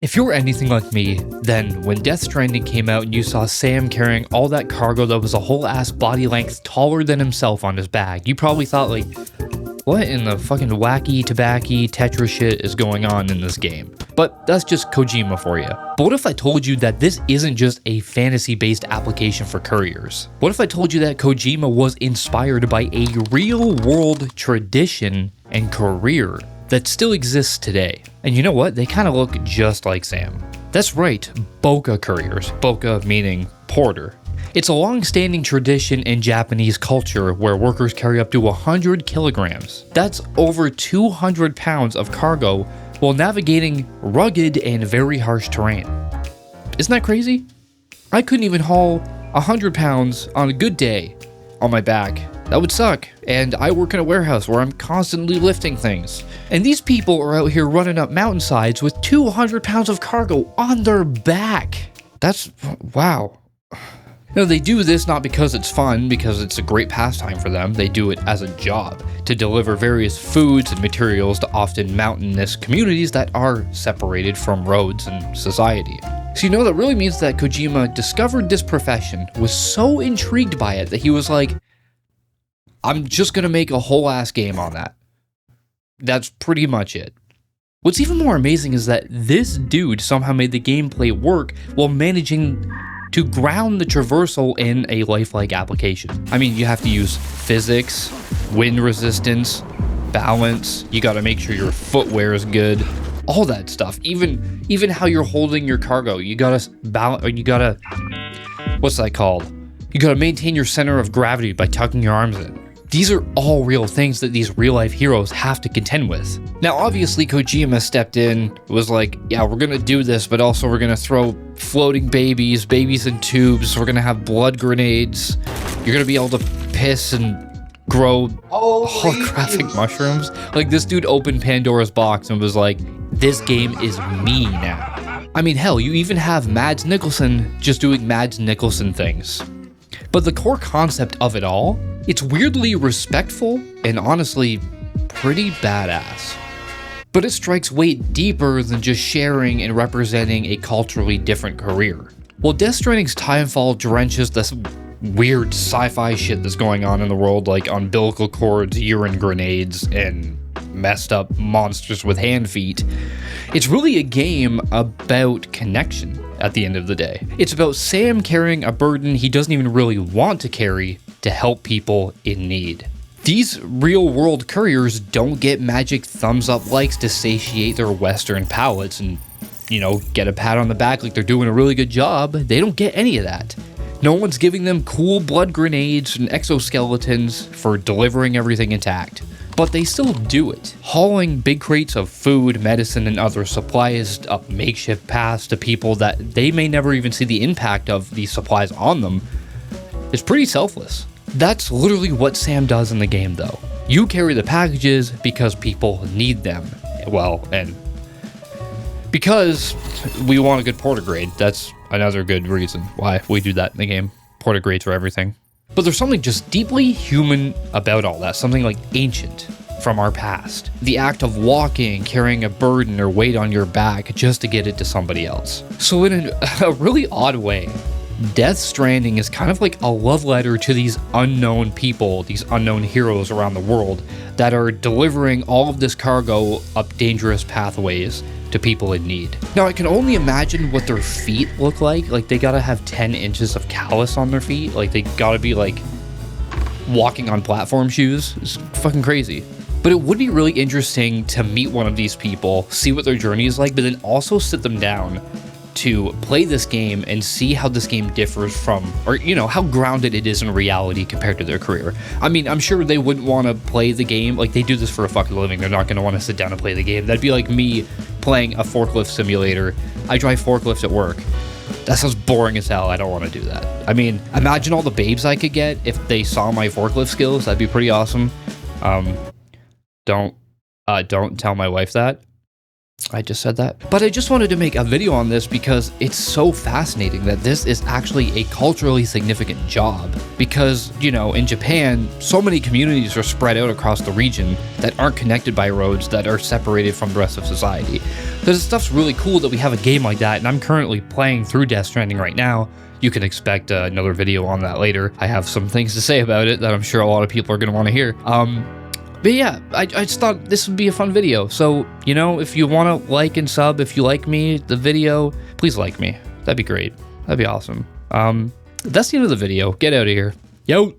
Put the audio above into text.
If you're anything like me, then when Death Stranding came out and you saw Sam carrying all that cargo that was a whole ass body length taller than himself on his back, you probably thought like, what in the fucking wacky, tobacco, Tetris shit is going on in this game? But that's just Kojima for you. But what if I told you that this isn't just a fantasy-based application for Couriers? What if I told you that Kojima was inspired by a real-world tradition and career that still exists today? And you know what? They kind of look just like Sam. That's right, Boca Couriers. Boca meaning porter. It's a long-standing tradition in Japanese culture where workers carry up to 100 kilograms. That's over 200 pounds of cargo while navigating rugged and very harsh terrain. Isn't that crazy? I couldn't even haul 100 pounds on a good day on my back. That would suck. And I work in a warehouse where I'm constantly lifting things. And these people are out here running up mountainsides with 200 pounds of cargo on their back. That's, wow. No, they do this not because it's fun, because it's a great pastime for them. They do it as a job to deliver various foods and materials to often mountainous communities that are separated from roads and society. So you know that really means that Kojima discovered this profession, was so intrigued by it that he was like, I'm just gonna make a whole ass game on that. That's pretty much it. What's even more amazing is that this dude somehow made the gameplay work while managing to ground the traversal in a lifelike application. I mean, you have to use physics, wind resistance, balance, you gotta make sure your footwear is good, all that stuff. Even how you're holding your cargo, you gotta balance, or you gotta, what's that called? You gotta maintain your center of gravity by tucking your arms in. These are all real things that these real-life heroes have to contend with. Now, obviously, Kojima stepped in, was like, yeah, we're gonna do this, but also we're gonna throw floating babies in tubes, we're gonna have blood grenades, you're gonna be able to piss and grow holographic mushrooms. Like, this dude opened Pandora's box and was like, this game is me now. I mean, hell, you even have Mads Mikkelsen just doing Mads Mikkelsen things. But the core concept of it all, it's weirdly respectful and honestly pretty badass. But it strikes way deeper than just sharing and representing a culturally different career. While Death Stranding's timefall drenches this weird sci-fi shit that's going on in the world, like umbilical cords, urine grenades, and messed up monsters with hand feet, it's really a game about connection at the end of the day. It's about Sam carrying a burden he doesn't even really want to carry to help people in need. These real-world couriers don't get magic thumbs-up likes to satiate their Western palates and, you know, get a pat on the back like they're doing a really good job. They don't get any of that. No one's giving them cool blood grenades and exoskeletons for delivering everything intact. But they still do it, hauling big crates of food, medicine, and other supplies up makeshift paths to people that they may never even see the impact of these supplies on them. It's pretty selfless. That's literally what Sam does in the game, though. You carry the packages because people need them. Well, and because we want a good porter grade. That's another good reason why we do that in the game. Porter grades are everything. But there's something just deeply human about all that, something like ancient from our past. The act of walking, carrying a burden or weight on your back just to get it to somebody else. So in a really odd way, Death Stranding is kind of like a love letter to these unknown people, these unknown heroes around the world that are delivering all of this cargo up dangerous pathways to people in need. Now, I can only imagine what their feet look like. Like, they gotta have 10 inches of callus on their feet. Like, they gotta be, like, walking on platform shoes. It's fucking crazy. But it would be really interesting to meet one of these people, see what their journey is like, but then also sit them down to play this game and see how this game differs from, or, you know, how grounded it is in reality compared to their career. I mean, I'm sure they wouldn't want to play the game, like, they do this for a fucking living, they're not going to want to sit down and play the game. That'd be like me playing a forklift simulator. I drive forklifts at work. That sounds boring as hell. I don't want to do that. I mean, imagine all the babes I could get if they saw my forklift skills. That'd be pretty awesome. Don't tell my wife that. I just said that. But I just wanted to make a video on this because it's so fascinating that this is actually a culturally significant job. Because, you know, in Japan, so many communities are spread out across the region that aren't connected by roads, that are separated from the rest of society. So this stuff's really cool that we have a game like that, and I'm currently playing through Death Stranding right now. You can expect another video on that later. I have some things to say about it that I'm sure a lot of people are going to want to hear. But yeah, I just thought this would be a fun video. So, you know, if you want to like and sub, if you like me, the video, please like me. That'd be great. That'd be awesome. That's the end of the video. Get out of here. Yo!